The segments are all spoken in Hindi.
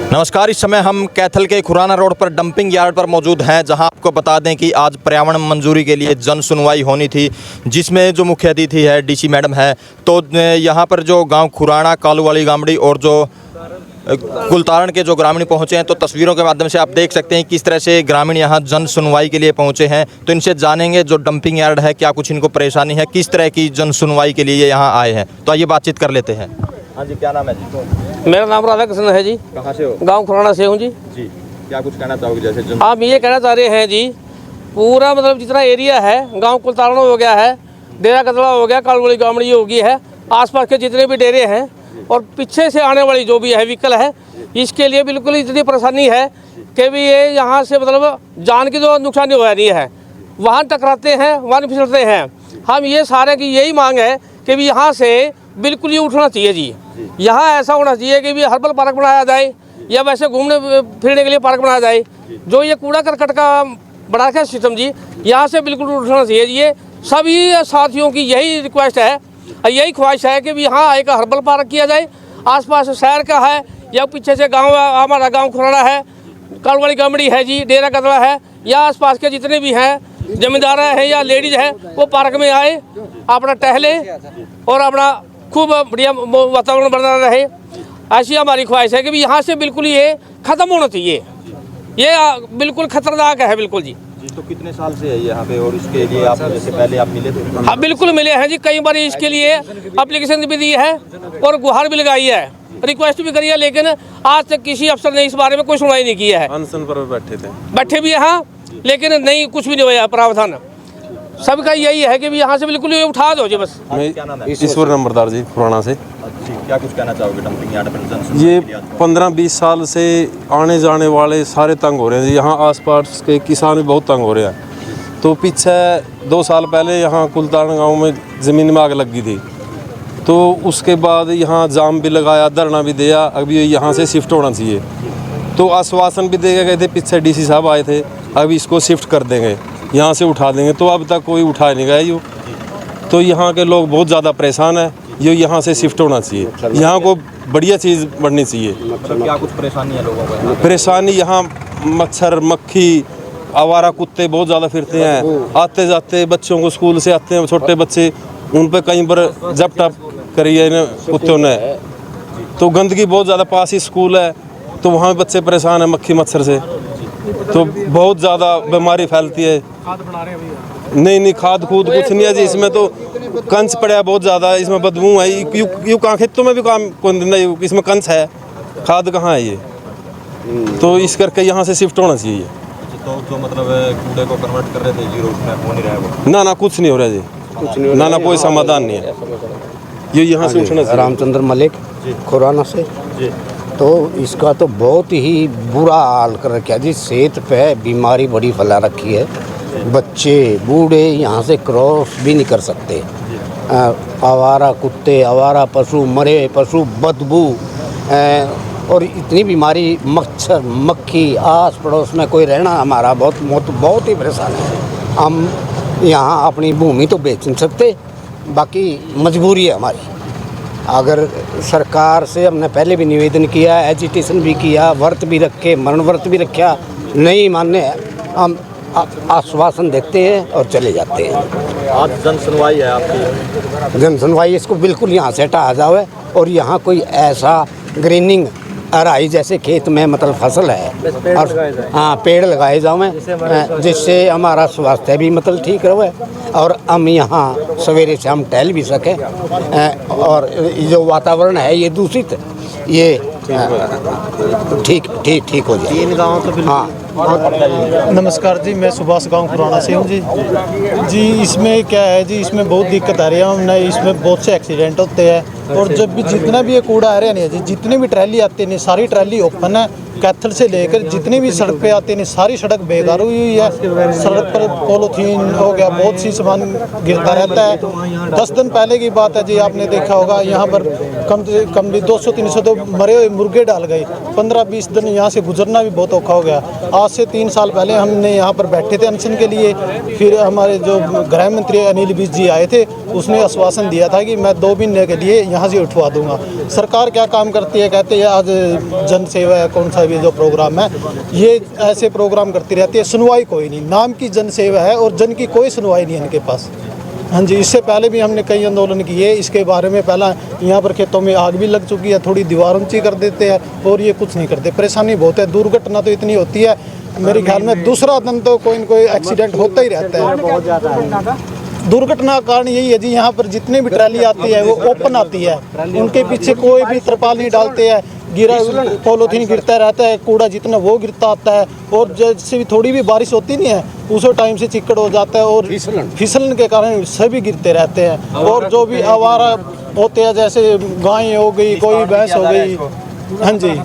नमस्कार। इस समय हम कैथल के खुराना रोड पर डंपिंग यार्ड पर मौजूद हैं, जहां आपको बता दें कि आज पर्यावरण मंजूरी के लिए जन सुनवाई होनी थी, जिसमें जो मुख्य अतिथि है डीसी मैडम है। तो यहां पर जो गांव खुराना, कालू वाली गामड़ी और जो कुलतारण के जो ग्रामीण पहुंचे हैं, तो तस्वीरों के माध्यम से आप देख सकते हैं किस तरह से ग्रामीण यहां जन सुनवाई के लिए पहुंचे हैं। तो इनसे जानेंगे जो डंपिंग यार्ड है क्या कुछ इनको परेशानी है, किस तरह की जन सुनवाई के लिए यहाँ आए हैं। तो आइए बातचीत कर लेते हैं। हाँ जी, क्या नाम है जी? मेरा नाम राधा कृष्ण है जी। कहाँ से हो? गांव खुराना से हूँ जी। जी, क्या कुछ कहना चाहोगे? जैसे आप ये कहना चाह रहे हैं जी, पूरा मतलब जितना एरिया है, गांव कुलतारण हो गया है, डेरा कतला हो गया, कालू वाली गामड़ी हो गई है, आसपास के जितने भी डेरे हैं और पीछे से आने वाली जो भी है व्हीकल है, इसके लिए बिल्कुल इतनी परेशानी है कि भी ये यहाँ से मतलब जान की जो नुकसानी हो रही है, वाहन टकराते हैं, वाहन फिसलते हैं। हम ये सारे की यही मांग है कि भी यहाँ से बिल्कुल ही उठना चाहिए जी। यहाँ ऐसा होना चाहिए कि भी हर्बल पार्क बनाया जाए या वैसे घूमने फिरने के लिए पार्क बनाया जाए। जो ये कूड़ा करकट का बड़ा है सिस्टम जी, यहाँ से बिल्कुल उठना चाहिए जी। ये सभी साथियों की यही रिक्वेस्ट है, यही ख्वाहिश है कि भी यहाँ एक हर्बल पार्क किया जाए। आसपास शहर का है या पीछे से गांव, हमारा गांव खुराना है, कालू वाली गामड़ी है जी, डेरा कतला है, या आसपास के जितने भी हैं जमींदार है या लेडीज है, वो पार्क में आए, अपना टहले और अपना खूब बढ़िया वातावरण बना रहे। ऐसी हमारी ख्वाहिश है कि भी यहाँ से बिल्कुल ये ख़त्म होना चाहिए। ये बिल्कुल खतरनाक है बिल्कुल जी। तो कितने साल से है यहाँ पे, और इसके लिए आप जैसे पहले आप मिले थे? हाँ बिल्कुल मिले हैं जी, कई बार इसके लिए एप्लीकेशन भी दी है और गुहार भी लगाई है, रिक्वेस्ट भी करी है, लेकिन आज तक किसी अफसर ने इस बारे में कोई सुनवाई नहीं की है। अनशन पर बैठे भी यहाँ, लेकिन नहीं, कुछ भी नहीं हुआ प्रावधान। सबका यही है कि यहाँ से बिल्कुल उठा दो जी बस। ईश्वर नंबरदार जी पुराना से। क्या कुछ कहना चाहोगे डंपिंग यार्ड पर? ये 15-20 साल से आने जाने वाले सारे तंग हो रहे हैं जी। यहाँ आसपास के किसान भी बहुत तंग हो रहे हैं। तो पीछे 2 साल पहले यहाँ कुलतारण गांव में ज़मीन में आग लग गई थी, तो उसके बाद यहाँ जाम भी लगाया, धरना भी दिया, अभी यहाँ से शिफ्ट होना चाहिए। तो आश्वासन भी दे गए थे, पीछे डीसी साहब आए थे, अभी इसको शिफ्ट कर देंगे, यहाँ से उठा देंगे। तो अब तक कोई उठा नहीं गया यूँ। तो यहाँ के लोग बहुत ज़्यादा परेशान है, ये यहाँ से शिफ्ट होना चाहिए, यहाँ को बढ़िया चीज़ बढ़नी चाहिए। मतलब क्या कुछ परेशानी है लोगों को? परेशानी यहाँ मच्छर, मक्खी, आवारा कुत्ते बहुत ज़्यादा फिरते हैं। आते जाते बच्चों को स्कूल से आते हैं छोटे बच्चे, उन पर कहीं पर जब टप करी है इन कुत्तों ने। तो गंदगी बहुत ज़्यादा, पास ही स्कूल है, तो वहाँ बच्चे परेशान हैं मक्खी मच्छर से। तो बहुत ज़्यादा बीमारी फैलती है। खाद बना रहे हैं नहीं, खाद कूद कुछ नहीं है जी। इसमें तो कंच पड़ा है बहुत ज़्यादा, इसमें बदबू है। यूँ कहाँ खेतों में भी काम कौन देना, इसमें कंच है, खाद कहाँ है ये? तो इस करके यहाँ से शिफ्ट होना चाहिए। तो जो मतलब कूड़े को कन्वर्ट कर रहे थे जीरो, उसमें हो नहीं रहा है वो? ना कुछ नहीं हो रहा जी, ना कोई समाधान नहीं है। ये यहाँ से उठना चाहिए। रामचंद्र मलिक खुराना से जी। तो इसका तो बहुत ही बुरा हाल कर रखा है जी। सेहत पे बीमारी बड़ी फैला रखी है, बच्चे बूढ़े यहाँ से क्रॉस भी नहीं कर सकते। आवारा कुत्ते, आवारा पशु, मरे पशु, बदबू और इतनी बीमारी, मच्छर मक्खी, आस पड़ोस में कोई रहना हमारा बहुत ही परेशान है। हम यहाँ अपनी भूमि तो बेच नहीं सकते, बाकी मजबूरी है हमारी। अगर सरकार से हमने पहले भी निवेदन किया, एजिटेशन भी किया, व्रत भी रखे, मरण व्रत भी रखा, नहीं मानने हम आश्वासन देते हैं और चले जाते हैं। आज जन सुनवाई है आपकी? जन सुनवाई, इसको बिल्कुल यहाँ से हटाया जाए और यहाँ कोई ऐसा ग्रीनिंग अराई जैसे खेत में मतलब फसल है और हाँ पेड़ लगाए जाए, जिससे हमारा स्वास्थ्य भी मतलब ठीक रहे और हम यहाँ सवेरे से हम टहल भी सकें और जो वातावरण है ये दूषित, ये ठीक हो जाए। हाँ नमस्कार जी, मैं सुभाष गांव खुराना से हूँ जी। इसमें क्या है जी, इसमें बहुत दिक्कत आ रही है। हमने इसमें बहुत से एक्सीडेंट होते हैं और जब भी जितना भी ये कूड़ा आ रहा है जी, जितनी भी ट्रैली आती है, सारी ट्रैली ओपन है। कैथल से लेकर जितनी भी सड़क पे आते हैं, सारी सड़क बेकार हुई हुई है। सड़क पर पॉलीथीन हो गया, बहुत सी सामान गिरता रहता है। 10 दिन पहले की बात है जी, आपने देखा होगा यहाँ पर कम से कम भी 200-300 तो मरे हुए मुर्गे डाल गए। 15-20 दिन यहाँ से गुजरना भी बहुत औखा हो गया। आज से 3 साल पहले हमने यहाँ पर बैठे थे अनशन के लिए, फिर हमारे जो गृह मंत्री अनिल विज जी आए थे, उसने आश्वासन दिया था कि मैं 2 महीने के लिए यहाँ से उठवा दूंगा। सरकार क्या काम करती है, कहते हैं आज जन सेवा है, कौन सा भी जो प्रोग्राम है, ये ऐसे प्रोग्राम करती रहती है, सुनवाई कोई नहीं, नाम की जन सेवा है और जन की कोई सुनवाई नहीं है इनके पास। हाँ जी, इससे पहले भी हमने कई आंदोलन किए इसके बारे में। पहला यहाँ पर खेतों में आग भी लग चुकी है, थोड़ी दीवार ऊंची कर देते हैं और ये कुछ नहीं करते। परेशानी बहुत है, दुर्घटना तो इतनी होती है, मेरे ख्याल में दूसरा दिन तो कोई न कोई एक्सीडेंट होता ही रहता है। बहुत ज़्यादा है दुर्घटना का कारण यही है जी, यहाँ पर जितनी भी ट्रैली आती है वो ओपन आती है, उनके पीछे कोई भी तरपाल नहीं डालते हैं, गिरा पॉलीथीन गिरता रहता है, कूड़ा जितना वो गिरता आता है, और जैसे भी थोड़ी भी बारिश होती नहीं है उस टाइम से चिक्कड़ हो जाता है और फिसलन के कारण सभी गिरते रहते हैं। और जो भी आवारा होते हैं, जैसे गाय हो गई, कोई भैंस हो गई, हाँ जी, नहीं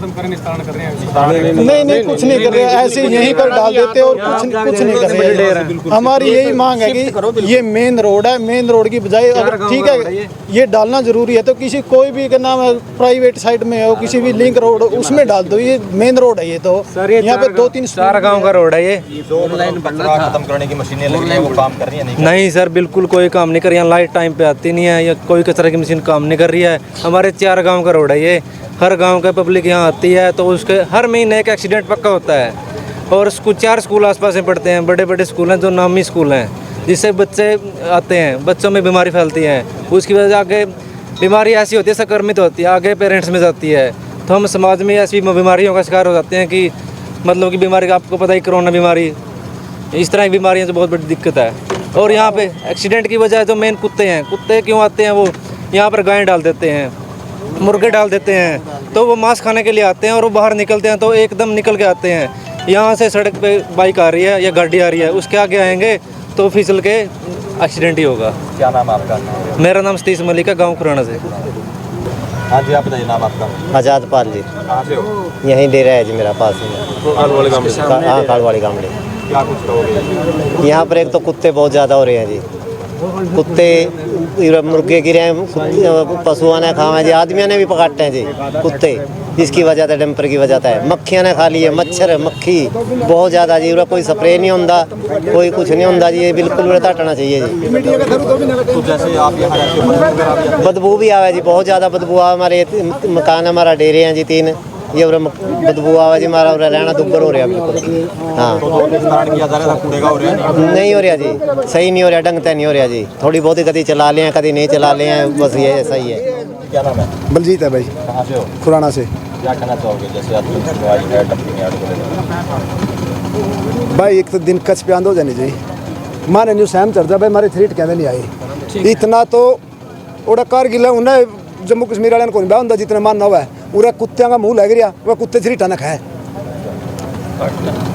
कुछ नहीं कर रहे, ऐसे यहीं पर डाल देते और कुछ नहीं कर रहे। हमारी यही मांग है कि ये मेन रोड है, मेन रोड की बजाय अगर ठीक है ये डालना जरूरी है तो किसी कोई भी का नाम है प्राइवेट साइड में हो, किसी भी लिंक रोड उसमें डाल दो। ये मेन रोड है, ये तो यहाँ पे 2-3 4 गांव का रोड है ये। खत्म करने की मशीनें लगी हैं, वो काम कर रही है? नहीं सर, बिल्कुल कोई काम नहीं कर रही है, लाइट टाइम पे आती नहीं है, या कोई कचरा की मशीन काम नहीं कर रही है। हमारे 4 गांव का रोड है ये, हर गांव का पब्लिक यहाँ आती है तो उसके हर महीने एक एक्सीडेंट पक्का होता है। और 4 स्कूल आसपास में पढ़ते हैं, बड़े बड़े स्कूल हैं जो नामी स्कूल हैं, जिससे बच्चे आते हैं, बच्चों में बीमारी फैलती है, उसकी वजह से आगे बीमारी ऐसी होती है, संक्रमित होती है, आगे पेरेंट्स में जाती है। तो हम समाज में ऐसी बीमारियों का शिकार हो जाते हैं कि मतलब कि बीमारी का आपको पता ही, कोरोना बीमारी, इस तरह की बीमारियाँ तो बहुत बड़ी दिक्कत है। और यहाँ पे एक्सीडेंट की वजह जो मेन कुत्ते हैं, कुत्ते क्यों आते हैं, वो यहाँ पर गाय डाल देते हैं, मुर्गे डाल देते हैं, तो वो मांस खाने के लिए आते हैं और वो बाहर निकलते हैं तो एकदम निकल के आते हैं। यहाँ से सड़क पे बाइक आ रही है या गाड़ी आ रही है, उसके आगे आएंगे तो फिसल के एक्सीडेंट ही होगा। क्या नाम है आपका? मेरा नाम सतीश मलिक है, गाँव खुराना से। हाँ जी, आप बताइए नाम आपका? आज़ाद पाल जी, कहाँ से हो? यहीं डेरा है जी मेरा पास में। हाँ, कालवाड़ी गामड़े। क्या कुछ कहोगे? यहाँ पर एक तो कुत्ते बहुत ज़्यादा हो रहे हैं जी, कुत्ते मुर्गे गिरे हैं, पशुओं ने खावा जी, आदमियों ने भी पकाटे हैं जी कुत्ते, जिसकी वजह से डंपर की वजह है, मक्खियाँ ने खा ली है, मच्छर मक्खी बहुत ज़्यादा जी, कोई स्प्रे नहीं होता, कोई कुछ नहीं होता जी, ये बिल्कुल हटाना चाहिए जी। तो जैसे आप यहाँ रहते हो, बदबू भी आवे जी, बहुत ज़्यादा बदबू आ, हमारे मकान हमारा डेरे हैं जी 3, ये बदबू आवा जी, हमारा रहना दुब्बर हो रहा बिल्कुल। हाँ, किया जा रहा था कूड़े का हो रहा है? नहीं हो रहा जी, सही नहीं हो रहा, ढंग से नहीं हो रहा जी, थोड़ी बहुत ही कभी चला ले हैं, कभी नहीं चला ले हैं, बस ये ऐसा ही है। क्या नाम है? बलजीत है भाई, कहाँ से हो? खुराना से। क्या कहना चाहोगे जैसे आज सुनवाई है डंपिंग यार्ड को लेकर? भाई एक तो दिन कच पे आंदो जानी चाहिए, माने न्यू सहम चढ़ जा भाई, मारे थ्रीट कहते नहीं आई इतना तो ओड़ा कारगिल उन्हें जम्मू कश्मीर वाले को नहीं होंगे जितने मानना हुआ है, उरा कुत्तियां का मुंह लग रहा, वह कुत्ते थ्रीटा न खाए,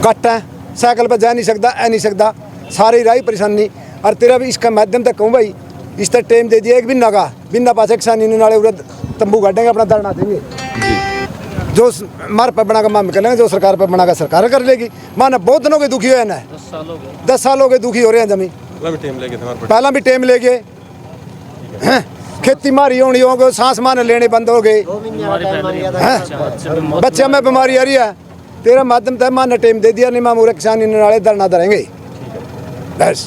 कट है, साइकिल पर जा नहीं सकता, आ नहीं सकता, सारी राही परेशानी। और तेरा भी इसका माध्यम तक कहूँ भाई, इस तरह टाइम दे दिया एक बिन्ना का, बिन्ना पास किसानी नाले उरा तंबू गाड़ेंगे, अपना धरना देंगे, जो मार पर बना का माम कर लेंगे, जो सरकार पर बना का सरकार कर लेगी। माना बहुत दिनों के दुखी हुए ना, 10 साल हो गए दुखी हो रहे हैं जमीन, पहला भी टाइम ले गए, खेती मारी होनी हो गई, सांस मान लेने बंद हो गए, बच्चे में बीमारी आ रही है, तेरा माध्यम तय मान टाइम दे दिया, नहीं मामूरे किसान नाले धरना धरेंगे बस।